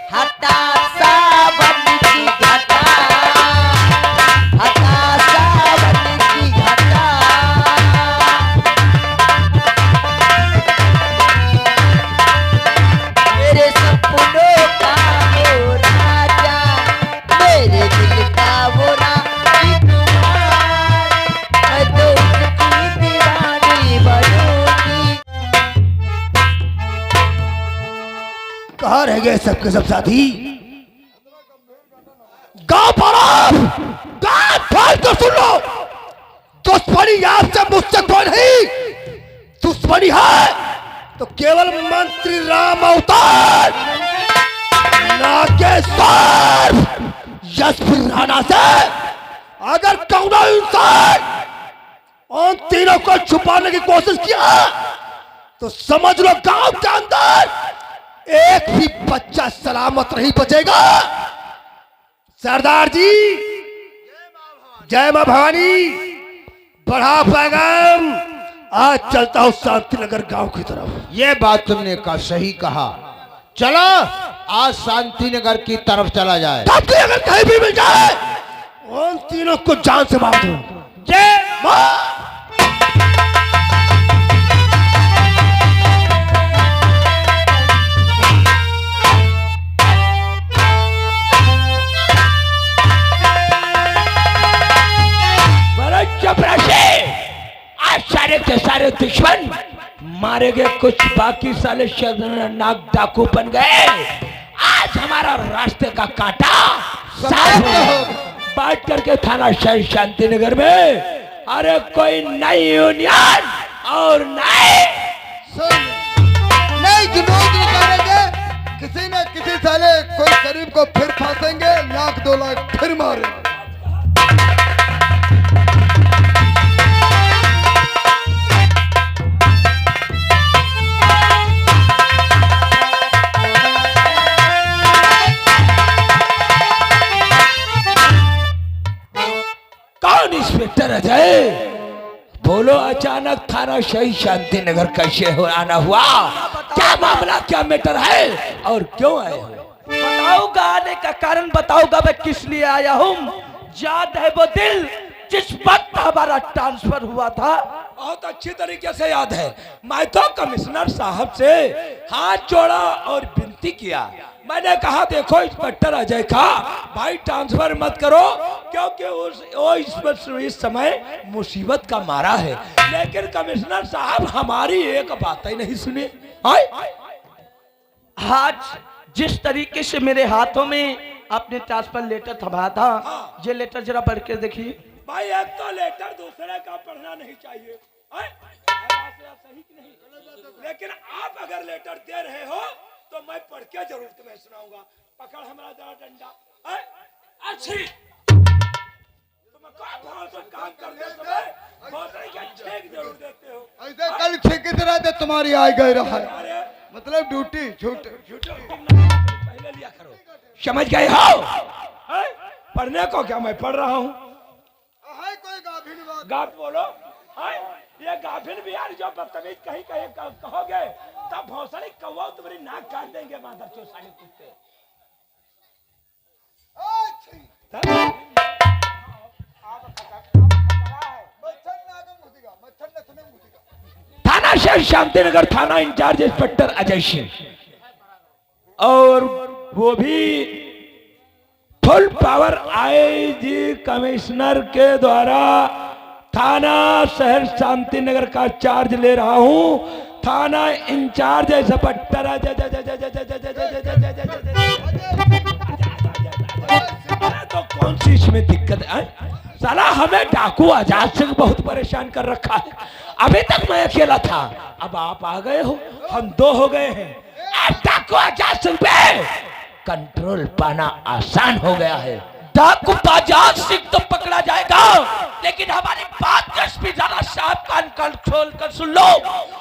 हताशा बन की घटा, हताशा बन की घटा। मेरे सपनों का वो राजा, मेरे दिल का वो राजकुमार, मैं तो उसकी दीवानी बनूंगी। कहाँ रह गए सबके सब साथी? गांव पर गांव खोल कर सुन लो। दुश्मनी आपसे मुझसे कोई नहीं, दुश्मनी है तो केवल मंत्री राम अवतार नागेश्वर यशपुर राणा से। अगर कौनो इंसान उन तीनों को छुपाने की कोशिश किया तो समझ लो गांव के अंदर एक भी बच्चा सलामत नहीं बचेगा। सरदार जी, जय मां भवानी, बढ़ा पैगाम। आज चलता हूं शांतिनगर गांव की तरफ। ये बात तुमने सही कहा। चलो आज शांतिनगर की तरफ चला जाए। तब भी अगर कहीं भी मिल जाए उन तीनों को जान से मार दो। जय मां। आज सारे के सारे दुश्मन मारे गए, कुछ बाकी साले शर्मनाक डाकू बन गए। आज हमारा रास्ते का कांटा बांट करके थाना शहर शांतिनगर में। अरे कोई नई यूनियन और नई जुनून निकालेंगे। किसी न किसी साले कोई गरीब को फिर फांसेंगे, 1-2 लाख फिर मारेंगे। इंस्पेक्टर अजय, बोलो अचानक थाना शहीद शांतिनगर कैसे हो आना हुआ? क्या मामला, क्या मैटर है और क्यों आए हो? बताऊंगा, आने का कारण बताऊंगा मैं किस लिए आया हूँ। याद है वो दिल जिस वक्त हमारा ट्रांसफर हुआ था? बहुत अच्छी तरीके से याद है। मैं तो कमिश्नर साहब से हाथ जोड़ा और विनती किया। मैंने कहा देखो इंस्पेक्टर अजय का भाई ट्रांसफर मत करो, क्योंकि इस समय मुसीबत का मारा है। लेकिन कमिश्नर साहब हमारी एक बात ही नहीं सुने। आज जिस तरीके से मेरे हाथों में अपने ट्रांसफर लेटर थमा था, ये लेटर जरा पढ़ के देखिए। भाई एक तो लेटर दूसरे का पढ़ना नहीं चाहिए, सही कि नहीं? लेकिन आप अगर लेटर दे रहे हो तो मैं पढ़ के जरूर तुम्हें सुनाऊंगा। पकड़ हमारा जरा डंडा। अच्छी तुम काम करते छेक जरूर देते हो। ऐसे कल छेक की तरह तो तुम्हारी आ गई रहा है, मतलब ड्यूटी छूट पहले लिया करो। समझ गए हो? पढ़ने को क्या मैं पढ़ रहा हूँ? कोई गाभिन बात गाप बोलो। ये गाभिन भी यार जो बदतमीज कहीं कहीं कहोगे तब भौसड़ी कौवा तुम्हारी नाक काट देंगे मादर चो साले कुत्ते। थाना शहर शांतिनगर थाना इंचार्ज इंस्पेक्टर अजय सिंह, और वो भी फुल पावर आईजी कमिश्नर के द्वारा थाना शहर शांतिनगर का चार्ज ले रहा हूं। थाना इंचार्ज इंस्पेक्टर तो कौन सी इसमें दिक्कत है? साला हमें डाकू आजाद सिंह बहुत परेशान कर रखा है। अभी तक मैं अकेला था, अब आप आ गए हो, हम 2 हो गए हैं। अब डाकू आजाद सिंह पे कंट्रोल पाना आसान हो गया है। डाकू आजाद सिंह तो पकड़ा जाएगा, लेकिन हमारी बात भी जरा साफ कान खोल कर सुन लो।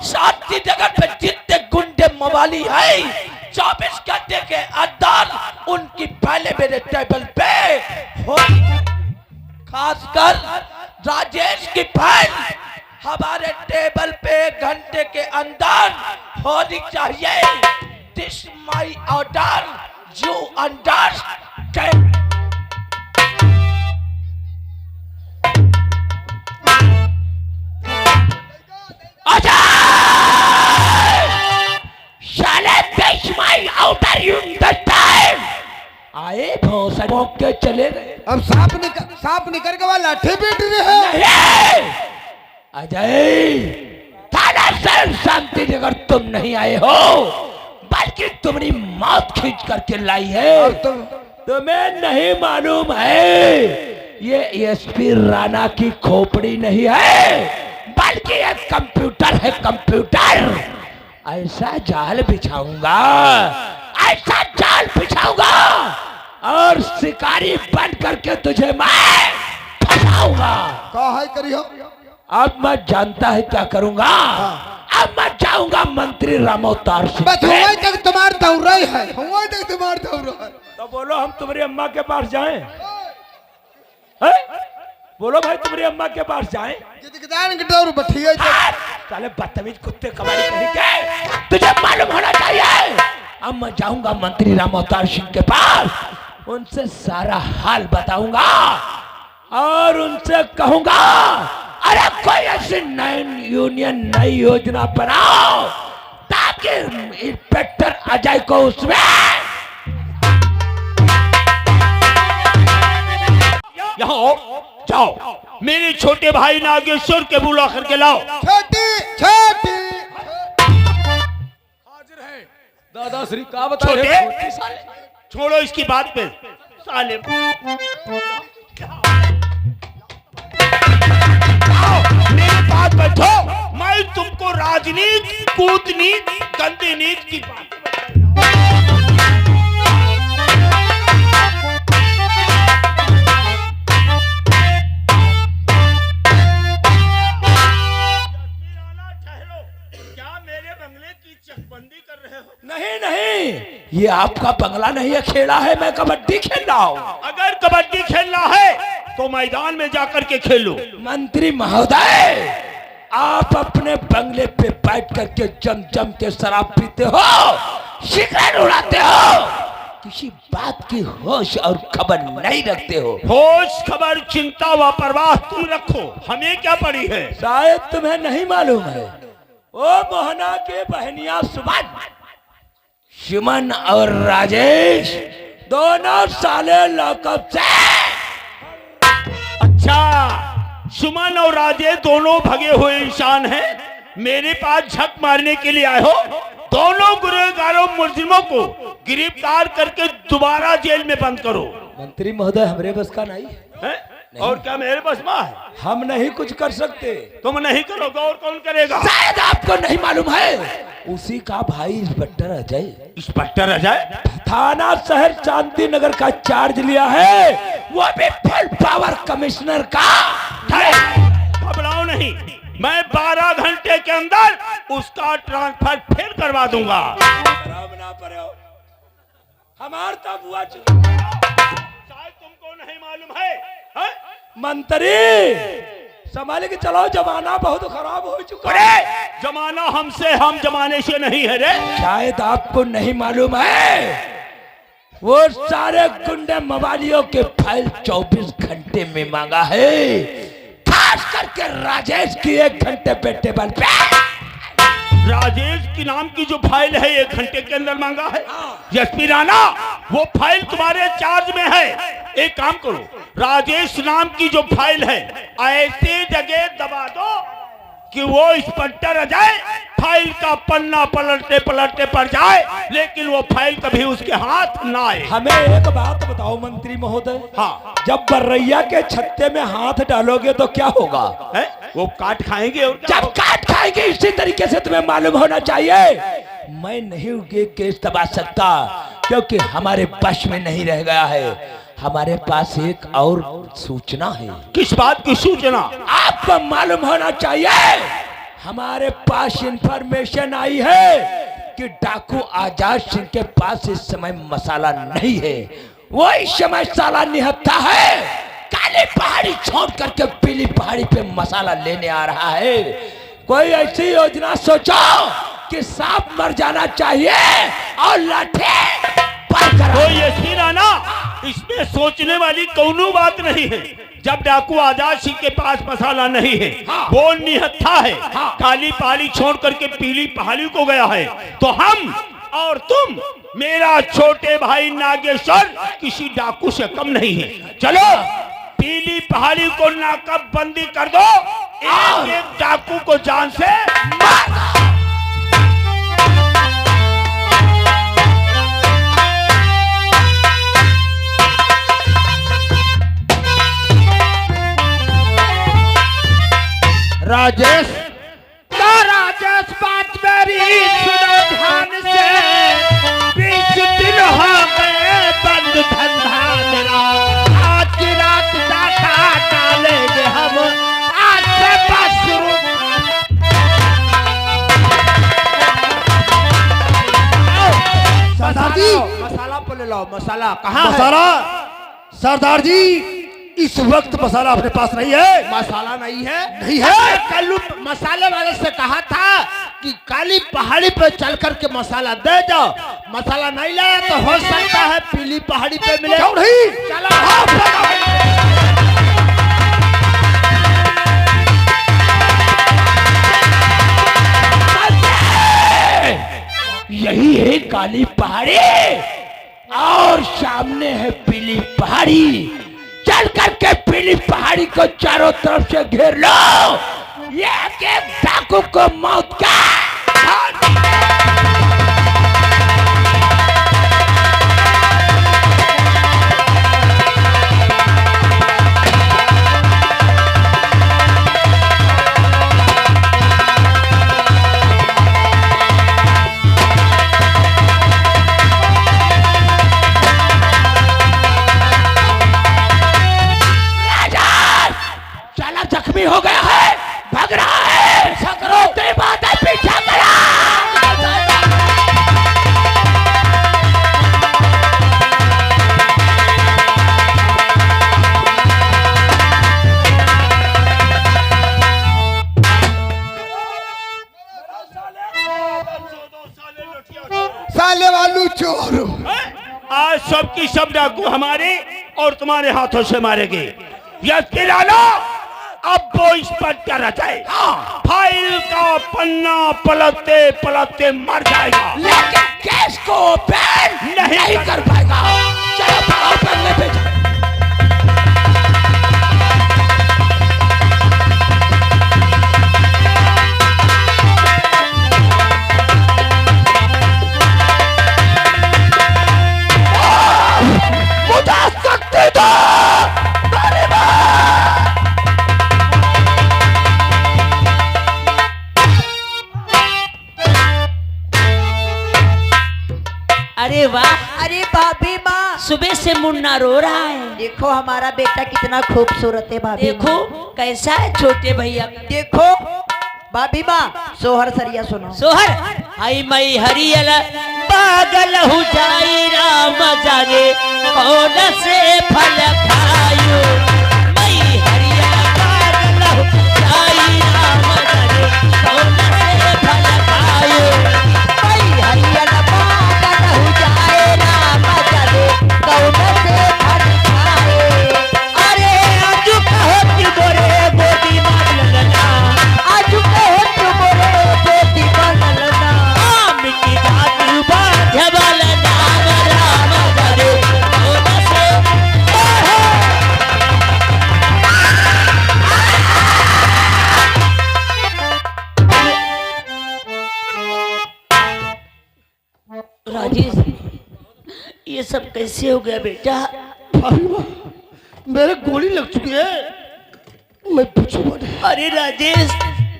शांति जगह पे जितने गुंडे मवाली है 24 घंटे के अंदर उनकी पहले मेरे टेबल पे हो, खासकर राजेश की बहन हमारे टेबल पे 1 घंटे के अंदर होनी चाहिए। This my order, You understand? आए भौंसा के चले गए। अब सांप निकल के बाद लाठी पीट रहे हैं। नहीं! अजय, थाना शहर शांति नगर तुम नहीं आए हो, बल्कि तुम्हारी मौत खींच करके लाई है। अब तुम्हें नहीं मालूम है ये एसपी राणा की खोपड़ी नहीं है, बल्कि ये कंप्यूटर है, कंप्यूटर। ऐसा जाल बिछाऊंगा, ऐसा जाल बिछाऊंगा और शिकारी बन करके तुझे मैं फंसाऊंगा। कहा है करियो। अब मैं जानता है क्या करूंगा। अब मैं जाऊंगा मंत्री रामोतार सिंह। बस हुआ तक तुम्हार दौरा ही है, हुआ तक तुम्हार दौरा है। तो बोलो हम तुम्हारी अम्मा के पास जाएं? हैं? बोलो भाई तुम्हारी अम्मा के पास जाएं? गिदगिदान गिटार बैठिए। साले बदतमीज कुत्ते कबाड़ी कहीं के, तुझे मालूम होना चाहिए। अब मैं जाऊंगा मंत्री रामोतार सिंह के पास, उनसे सारा हाल बताऊंगा और उनसे कहूंगा अरे कोई ऐसी नई यूनियन नई योजना बनाओ ताकि इंस्पेक्टर अजय को उसमें यहाँ जाओ, मेरे छोटे भाई नागेश्वर के बुला करके लाओ। छोटी छोटी दादाश्री का बता छोटे रहे हो? छोड़ो इसकी बात पे साले। आओ, मेरे पास बैठो, मैं तुमको राजनीति कूटनीति गंदी नीति की बात चकबंदी कर रहे हो? नहीं नहीं, ये आपका बंगला नहीं है, खेला है, मैं कबड्डी खेल रहा हूँ। अगर कबड्डी खेलना है तो मैदान में जाकर के खेलो। मंत्री महोदय, आप अपने बंगले पे बैठ करके जम जम के शराब पीते हो, सिगरेट उड़ाते हो, किसी बात की होश और खबर नहीं रखते हो। होश खबर चिंता व परवाह तुम रखो, हमें क्या पड़ी है। शायद तुम्हें नहीं मालूम है, ओ मोहना के बहनिया सुमन और राजेश दोनों साले लॉकअप से। अच्छा, सुमन और राजेश दोनों भगे हुए इंसान हैं, मेरे पास झक मारने के लिए आए हो। दोनों गुनहगारों मुलजिमों को गिरफ्तार करके दोबारा जेल में बंद करो। मंत्री महोदय, हमरे बस का नहीं है? और क्या मेरे बस में है? हम नहीं कुछ कर सकते। तुम नहीं करोगे और कौन करेगा? शायद आपको नहीं मालूम है, उसी का भाई इंस्पेक्टर अजय, इंस्पेक्टर अजय थाना शहर शांति नगर का चार्ज लिया है, वो भी फुल पावर कमिश्नर का। घबराओ नहीं, मैं 12 घंटे के अंदर उसका ट्रांसफर फिर करवा दूंगा। हमार तब हुआ शायद तुमको नहीं मालूम है, है? मंत्री संभाले के चलाओ, जमाना बहुत खराब हो चुका है। अरे जमाना हमसे, हम जमाने से नहीं है रे। शायद आपको नहीं मालूम है, वो सारे गुंडे मवालियों के फाइल 24 घंटे में मांगा है, खास करके राजेश की 1 घंटे पे टेबल पे। राजेश की नाम की जो फाइल है 1 घंटे के अंदर मांगा है। एसपी राणा, वो फाइल तुम्हारे चार्ज में है। एक काम करो, राजेश नाम की जो फाइल है ऐसे जगह दबा दो कि वो इंस्पेक्टर अजय फाइल का पन्ना पलटते पलटते पड़ जाए, लेकिन वो फाइल कभी उसके हाथ ना आए। हमें एक बात बताओ मंत्री महोदय, हाँ, जब बर्रैया के छत्ते में हाथ डालोगे तो क्या होगा? है? वो काट खाएंगे और क्या जब काट खाएंगे, इसी तरीके से तुम्हें मालूम होना चाहिए। मैं नहीं ये केस दबा सकता, क्योंकि हमारे बस में नहीं रह गया है। हमारे पास एक और सूचना है। किस बात की सूचना? आपको मालूम होना चाहिए, हमारे पास इंफॉर्मेशन आई है कि डाकू आजाद सिंह के पास इस समय मसाला नहीं है। वो इस समय साला निहत्था है, काली पहाड़ी छोड़ करके पीली पहाड़ी पे मसाला लेने आ रहा है। कोई ऐसी योजना सोचो कि सांप मर जाना चाहिए और लाठी उपाय करा। तो एसपी राणा, इसमें सोचने वाली कौनो बात नहीं है। जब डाकू आजाद सिंह के पास मसाला नहीं है, वो निहत्था है, काली पहाड़ी छोड़ करके पीली पहाड़ी को गया है, तो हम और तुम, मेरा छोटे भाई नागेश्वर, किसी डाकू से कम नहीं है। चलो पीली पहाड़ी को नाकाबंदी कर दो, एक एक डाकू को जान से मार दो। राजेश, तो राजेश बात मेरी सुनो ध्यान से, 20 दिन हो गए बंद धंधा मेरा, आज की रात डाका डालेंगे हम, आज से बस शुरू। सरदार जी, मसाला पर ले लाओ। मसाला कहाँ है? मसाला सरदार जी, इस वक्त मसाला अपने पास नहीं है। मसाला नहीं है? नहीं है। कल मसाले वाले से कहा था कि काली पहाड़ी पे चल करके मसाला दे जाओ। मसाला नहीं लाया तो हो सकता है पीली पहाड़ी पे मिले। क्यों नहीं? चलो यही है काली पहाड़ी और सामने है पीली पहाड़ी। चल करके पीली पहाड़ी को चारों तरफ से घेर लो, एक एक डाकू को मौत का। जख्मी हो गया है, भाग रहा है। रोते बात है, पीछा करा। साले वालू चोर। आज सबकी सब डाकू हमारे और तुम्हारे हाथों से मारेंगे। यह किराना अब वो इस पर क्या रचाए, फाइल का पन्ना पलटते पलटते मर जाएगा, लेकिन केस को ओपन नहीं कर पाएगा। चलो भागो पहले पे। मुझे शक्ति दो। अरे वाह, अरे भाभी माँ, सुबह से मुन्ना रो रहा है। देखो हमारा बेटा कितना खूबसूरत है भाभी देखो माँ। कैसा है छोटे भैया। देखो भाभी माँ, सोहर सरिया सुनो। सोहर हाई मई हरियल पागल हो जाई राम जाने कौन से फल खायो। मई हरियल पागल हो जाई राम जाने कौन से फल खायो। मई हरियल पागल हो जाए राम जाने कौन से फल खाए। अरे आज कहो कि मोरे गोदी मार लगना, आज कहो तुमरे बेटी बनलना। आम की जादू बाझबल नाम राम जाने कौन से राजेश, ये सब कैसे हो गया बेटा? मेरे गोली लग चुकी है, मैं पूछूंगा नहीं। अरे राजेश,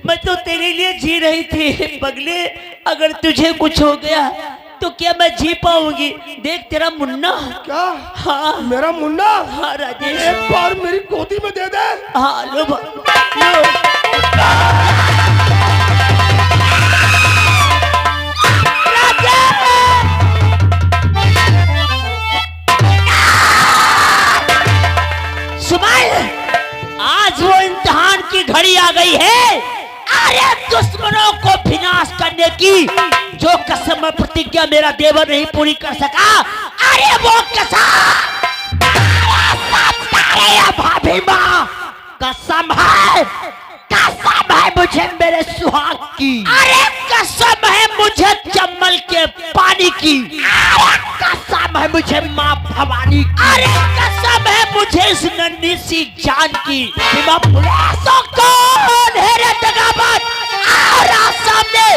मैं तो तेरे लिए जी रही थी पगले। अगर तुझे कुछ हो गया तो क्या मैं जी पाऊंगी? देख तेरा मुन्ना। क्या? हाँ मेरा मुन्ना? हाँ राजेश। एक बार मेरी गोदी में दे दे। हाँ लो लो। सुमाइल, आज वो इम्तिहान की घड़ी आ गई है। अरे दुश्मनों को विनाश करने की जो कसम और प्रतिज्ञा मेरा देवर नहीं पूरी कर सका, अरे वो कसम भाभी माँ कसम है मुझे मेरे सुहाग की, अरे कसम है मुझे चम्बल के पानी की, अरे कसम है मुझे माँ भवानी की, अरे कसम है मुझे इस नन्ही सी जान की। तो कौन है रे दगाबाज, आ सामने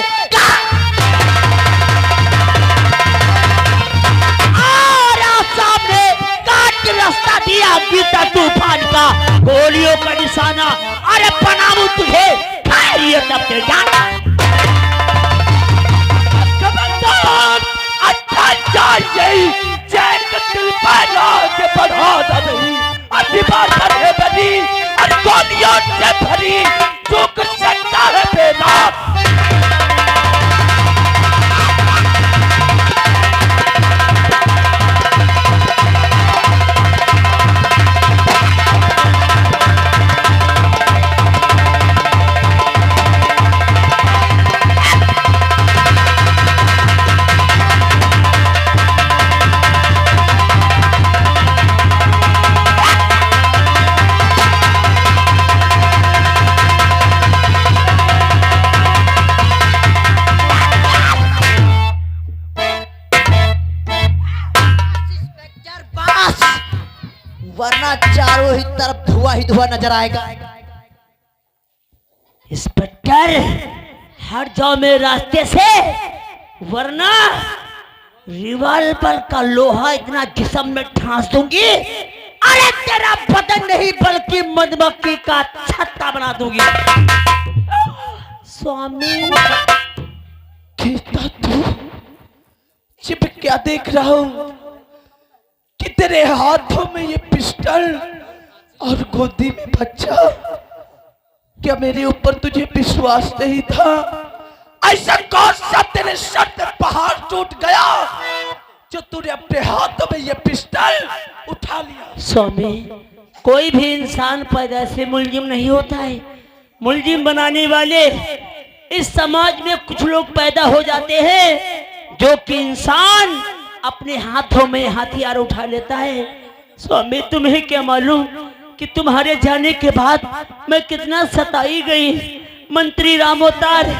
सामने काट रास्ता दिया गीता तूफान का, गोलियों का निशाना, अरे बनाऊं तुझे खैरियत अपने जान। चूक सकता है बेनाम। वरना चारों ही तरफ धुआं ही धुआं नजर आएगा। इंस्पेक्टर हट जाओ मेरे रास्ते से, वरना रिवॉल्वर का लोहा इतना जिस्म में ठांस दूंगी, अरे तेरा बदन नहीं बल्कि मधुमक्खी का छत्ता बना दूंगी। स्वामी गीता तू चिप क्या देख रहा हूं कि तेरे हाथों में ये पिस्टल और गोदी में बच्चा, क्या मेरे ऊपर तुझे विश्वास नहीं था? ऐसा कौन सा तेरे सर पे पहाड़ टूट गया जो तूने अपने हाथों में ये पिस्टल उठा लिया? स्वामी कोई भी इंसान पैदा से मुलजिम नहीं होता है, मुलजिम बनाने वाले इस समाज में कुछ लोग पैदा हो जाते हैं जो कि इंसान अपने हाथों में हथियार उठा लेता है। स्वामी तुम्हें क्या मालूम कि तुम्हारे जाने के बाद मैं कितना सताई गई। मंत्री रामोतार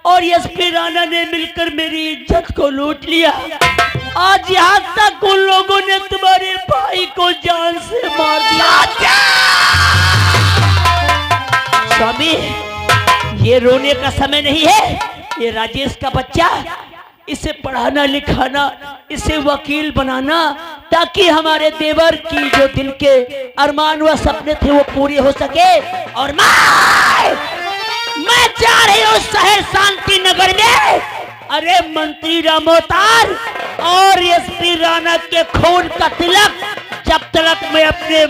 और एसपी राणा ने मिलकर मेरी इज्जत को लूट लिया। आज यहाँ तक उन लोगों ने तुम्हारे भाई को जान से मार दिया। स्वामी ये रोने का समय नहीं है, ये राजेश का बच्चा, इसे पढ़ाना लिखाना, इसे वकील बनाना, ताकि हमारे देवर की जो दिल के अरमान व सपने थे वो पूरे हो सके। और मैं जा रही हूँ शहर शांति नगर में। अरे मंत्री रामोतार और एसपी राणा के खून का तिलक जब तक मैं अपने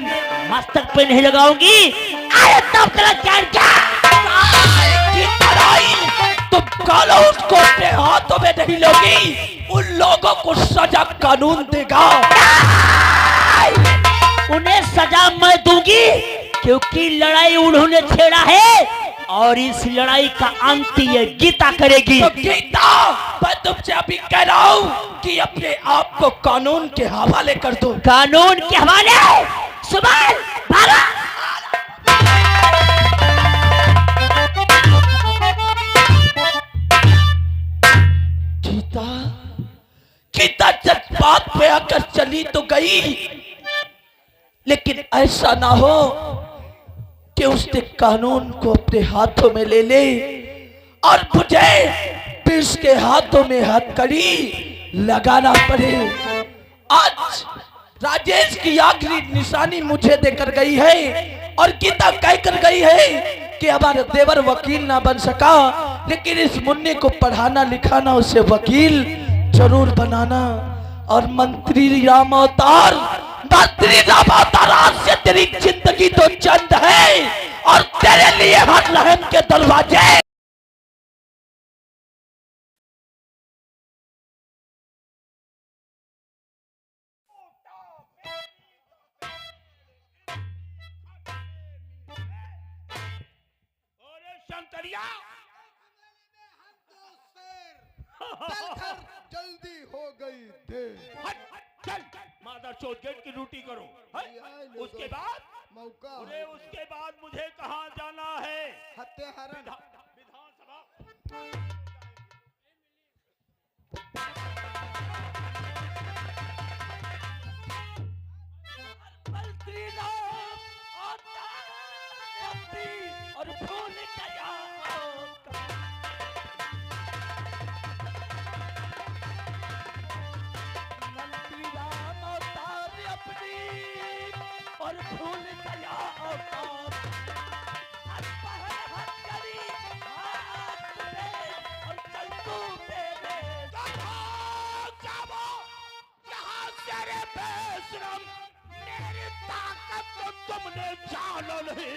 मस्तक पे नहीं लगाऊंगी, अरे तब तक क्या तुम कानून को अपने हाथों में नहीं लोगी, उन लोगों को सजा कानून देगा। उन्हें सजा मैं दूंगी क्योंकि लड़ाई उन्होंने छेड़ा है और इस लड़ाई का अंत ये गीता करेगी। तो गीता मैं तुमसे अभी कह रहा हूँ कि अपने आप को कानून के हवाले कर दो। कानून के हवाले? सुबह भागा। गीता जज्बात पे आकर चली तो गई, लेकिन ऐसा ना हो कि उसने कानून को अपने हाथों में ले ले और मुझे पुलिस के हाथों में हथकड़ी लगाना पड़े। आज राजेश की आखिरी निशानी मुझे देकर गई है और गीता कह कर गई है कि हमारा देवर वकील ना बन सका, लेकिन इस मुन्ने को पढ़ाना लिखाना, उसे वकील जरूर बनाना। और मंत्री रामोतार आज से तेरी जिंदगी तो चंद है और तेरे लिए हर रहम के दरवाजे। शंकरिया चल घर, जल्दी हो गई देर। हट, चल मादर चोद गेट की ड्यूटी करो। हट, उसके बाद मौका अरे उसके बाद मुझे कहाँ जाना है? हत्याहरण। विधानसभा। मंत्री राम आता अपनी और भूल गया मंत्री राम अवतार अपनी और भूल गया अवतार हर पहर हर करी हाथ में और चल तू मेरे यहाँ तेरे बेशरम मेरी ताकत तो तुमने जाना नहीं।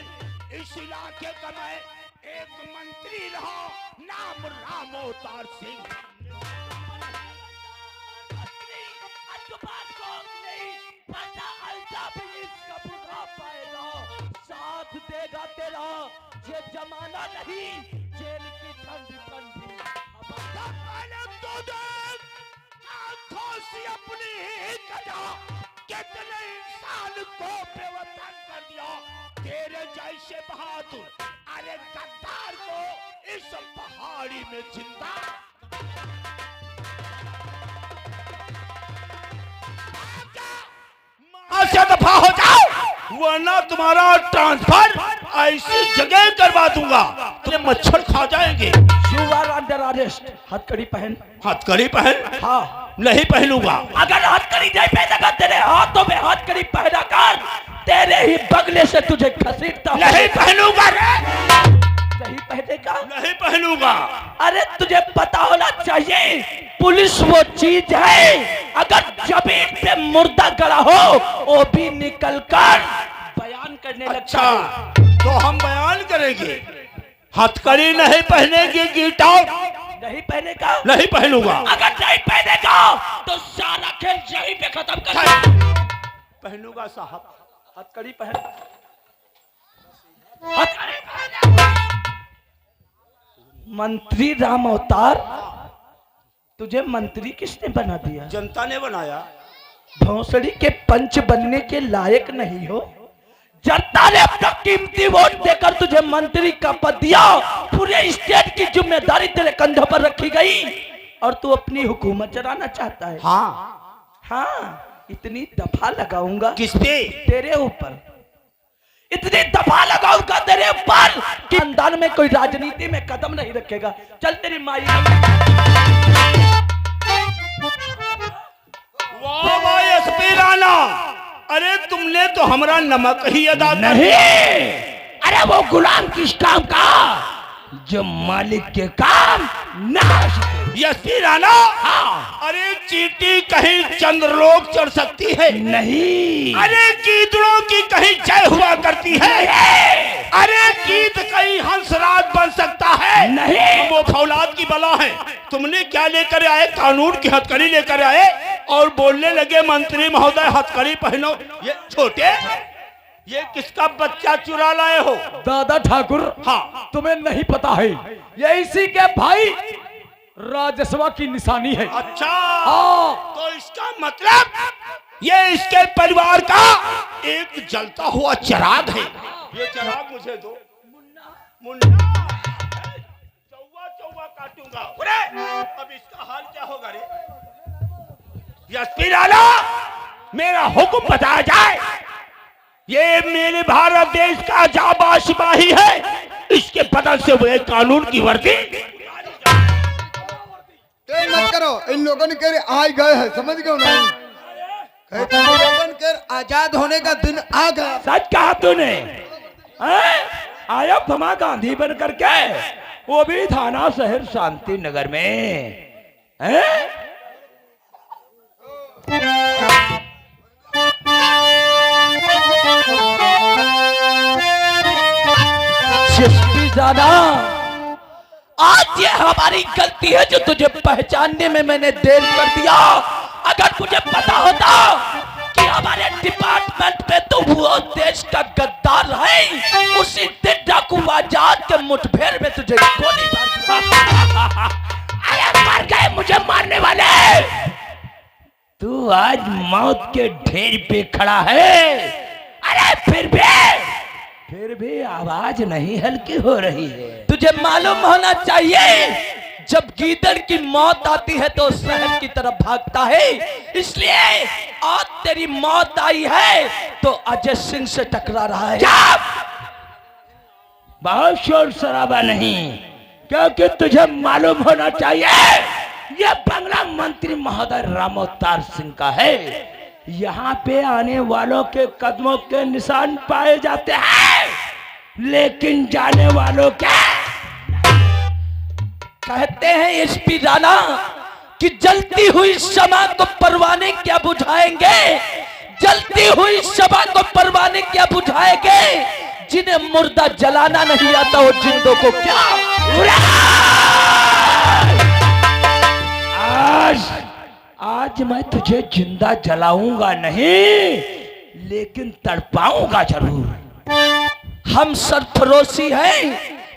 इस इलाके का मैं एक मंत्री रहा, नाम राम अवतार सिंह। साथ देगा तेरा ये जमाना नहीं, जेल की ठंडी ठंडी मैंने तो देख आंखों से अपनी ही कजा कितने इंसान को बेवतन कर दिया। तेरे जैसे बहादुर अरे गद्दार को इस पहाड़ी में जिंदा से दफा हो जाओ, वरना तुम्हारा ट्रांसफर ऐसी जगह करवा दूंगा तुम्हें मच्छर खा जाएंगे। You are under arrest। हथकड़ी पहन। हथकड़ी पहन? हाँ। नहीं पहनूंगा। अगर हथकड़ी नहीं पहनेगा तेरे हाथों में हथकड़ी पहना कर तेरे ही बगले से तुझे घसीटता हूं। नहीं पहनूंगा रे। नहीं पहनेगा? नहीं पहनूंगा। अरे तुझे पता होना चाहिए पुलिस वो चीज है, अगर जमीन पे मुर्दा गड़ा हो वो भी निकल कर बयान करने लगता है। अच्छा तो हम बयान करेंगे। हथकड़ी नहीं पहनेगी, गेट आउट। नहीं पहनेगा? नहीं पहनूंगा। अगर नहीं पहनेगा तो सारा खेल यहीं पे खत्म कर। पहनूंगा साहब। हथकड़ी पहन। हथकड़ी पहन। मंत्री राम अवतार, तुझे मंत्री किसने बना दिया? जनता ने बनाया। भौसड़ी के पंच बनने के लायक नहीं हो। जनता ने अपना कीमती वोट देकर तुझे मंत्री का पद दिया। पूरे स्टेट की जिम्मेदारी तेरे कंधों पर रखी गई और तू अपनी हुकूमत चलाना चाहता है। हाँ हाँ, इतनी दफा लगाऊंगा। किस पे? तेरे ऊपर। इतनी दफा लगाऊंगा तेरे ऊपर कि खानदान में कोई राजनीति में कदम नहीं रखेगा। चल तेरी माई। वाह वाह एसपी राणा, अरे तुमने तो हमारा नमक ही अदा कर नहीं, दिया। अरे वो गुलाम किस काम का जो मालिक के काम ना। एसपी राणा, हाँ। अरे चींटी कहीं चंद्रलोक चढ़ सकती है? नहीं। अरे गीदड़ों की कहीं जय हुआ करती है? अरे गीद कहीं हंसराज बन सकता है? नहीं। वो फौलाद की बला है। तुमने क्या लेकर आए? कानून की हथकड़ी लेकर आए और बोलने लगे मंत्री महोदय हथकड़ी पहनो। ये छोटे, ये किसका बच्चा चुरा लाए हो? दादा ठाकुर, हाँ। तुम्हें नहीं पता है ये इसी के भाई राजस्वा की निशानी है। अच्छा हाँ। तो इसका मतलब ये इसके परिवार का एक जलता हुआ चिराग है। ये चिराग मुझे दो। मुन्ना चौवा चौवा काटूंगा। अरे अब इसका हाल क्या होगा रे? एसपी राणा, मेरा हुक्म बताया जाए। ये मेरे भारत देश का जाबाज सिपाही है, इसके बदल से वो कानून की वर्दी। तेज मत करो, इन लोगों ने कह आ गए हैं, समझ गए नहीं? कहते हैं, लोगों के आजाद होने का दिन आ गया। सच कहा तूने। आया भमा गांधी बन करके, वो भी थाना शहर शांति नगर में। दादा, आज ये हमारी गलती है जो तुझे पहचानने में मैंने देर कर दिया। अगर तुझे पता होता कि हमारे डिपार्टमेंट में तो वो देश का गद्दार है, उसी दिन डाकू आजाद के मुठभेड़ में तुझे गोली मार दिया। अरे मर गए मुझे मारने वाले? तू आज मौत के ढेर पे खड़ा है। अरे फिर भी आवाज नहीं हल्की हो रही है। तुझे मालूम होना चाहिए, जब गीदड़ की मौत आती है तो शहर की तरफ भागता है, इसलिए आज तेरी मौत आई है तो अजय सिंह से टकरा रहा है। बहुत शोर शराबा नहीं, क्योंकि तुझे मालूम होना चाहिए यह बंगला मंत्री महोदय रामोवतार सिंह का है। यहाँ पे आने वालों के कदमों के निशान पाए जाते हैं, लेकिन जाने वालों के कहते हैं एसपी राणा कि जलती हुई शमा को परवाने क्या बुझाएंगे, जलती हुई शमा को परवाने क्या बुझाएंगे, जिन्हें मुर्दा जलाना नहीं आता वो जिंदों को क्या। आज मैं तुझे जिंदा जलाऊंगा नहीं, लेकिन तड़पाऊंगा जरूर। हम सरफरोशी हैं,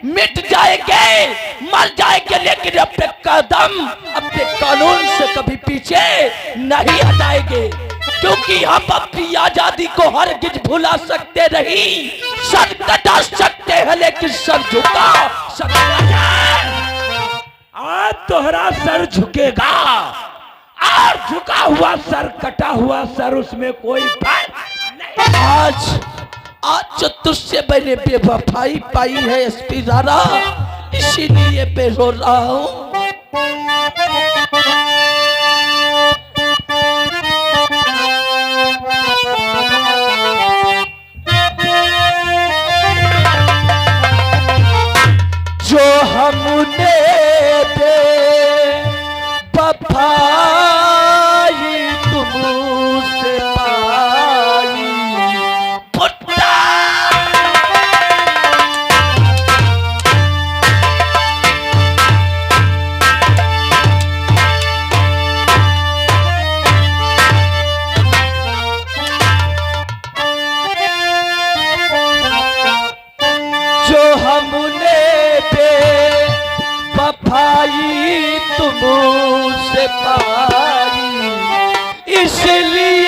मिट जाएंगे, मर जाएंगे, लेकिन अपने कदम अपने कानून से कभी पीछे नहीं हटाएंगे, क्योंकि हम अपनी आजादी को हरगिज भुला सकते नहीं। सर कटा सकते हैं लेकिन सर झुका सकते हैं। आज तोहरा सर झुकेगा, और झुका हुआ सर, कटा हुआ सर, उसमें कोई फर्क नहीं। आज जो तुझसे मैंने बेवफाई पाई है एसपी राणा, इसीलिए मैं रो रहा हूँ। जो हमने बेवफाई तुमसे पाई, जो हमने बेवफाई तुमसे पाई, इसलिए